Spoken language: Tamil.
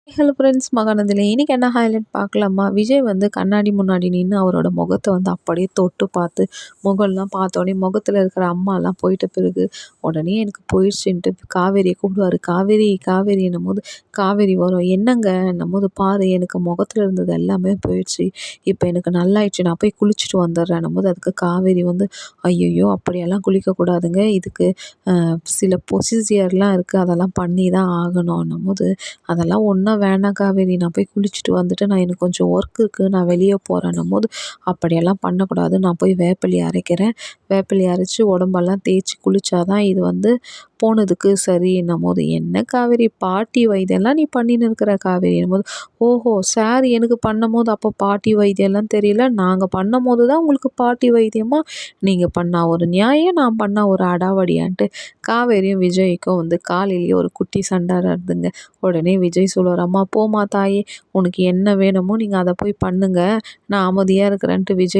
ஹலோ ஃப்ரெண்ட்ஸ் மகாநதில இன்னைக்கு என்ன ஹைலைட் பார்க்கலாமா? விஜய் வந்து கண்ணாடி முன்னாடி நின்னு அவரோட முகத்த வந்து அப்படியே தொட்டு பார்த்து, முகம்லாம் பார்த்தோனே முகத்துல இருக்கிற அம்மாலாம் போயிட்ட பிறகு, உடனே எனக்கு போயிடுச்சுன்ட்டு காவேரியை கூப்பிடுவாரு. காவேரி காவேரின்னும்போது காவேரி வரும். என்னங்கன்னும்போது பாரு எனக்கு முகத்துல இருந்தது எல்லாமே போயிடுச்சு. இப்போ எனக்கு நல்லாயிடுச்சு. நான் போய் குளிச்சுட்டு வந்துடுறேன்னும்போது அதுக்கு காவேரி வந்து, ஐயய்யோ! அப்படியெல்லாம் குளிக்கக்கூடாதுங்க. இதுக்கு சில ப்ரொசீஜர்லாம் இருக்கு. அதெல்லாம் பண்ணி தான் ஆகணும்ன்னும்போது, அதெல்லாம் ஒன்றும் வேணாம் காவேரி. நான் போய் குளிச்சுட்டு வந்துட்டு எனக்கு கொஞ்சம் ஒர்க் இருக்கு. நான் வெளிய போறேன்னும்போது, அப்படியெல்லாம் பண்ணக்கூடாது. நான் போய் வேப்பிலைய அரைக்கிறேன். வேப்பிலைய அரைச்சு உடம்பெல்லாம் தேய்ச்சு குளிச்சா தான் இது வந்து போனதுக்கு சரின்னும்போது, என்ன காவேரி பாட்டி வைத்தியம்லாம் நீ பண்ணின்னு இருக்கிற காவேரின்னும்போது, ஓஹோ! சார் எனக்கு பண்ணும்போது அப்போ பாட்டி வைத்தியம்லாம் தெரியல. நாங்க பண்ணும்போது தான் உங்களுக்கு பாட்டி வைத்தியமா? நீங்க பண்ணா ஒரு நியாயம், நான் பண்ணா ஒரு அடாவடியான்ட்டு காவேரியும் விஜய்க்கும் வந்து காலையிலேயே ஒரு குட்டி சண்டை நடக்குதுங்க. உடனே விஜய் சொல்லுவாரு, "அம்மா போம்மா தாயே! உனக்கு என்ன வேணுமோ நீங்க அத போய் பண்ணுங்க. நான் அமைதியா இருக்கிறேன்ட்டு" விஜய்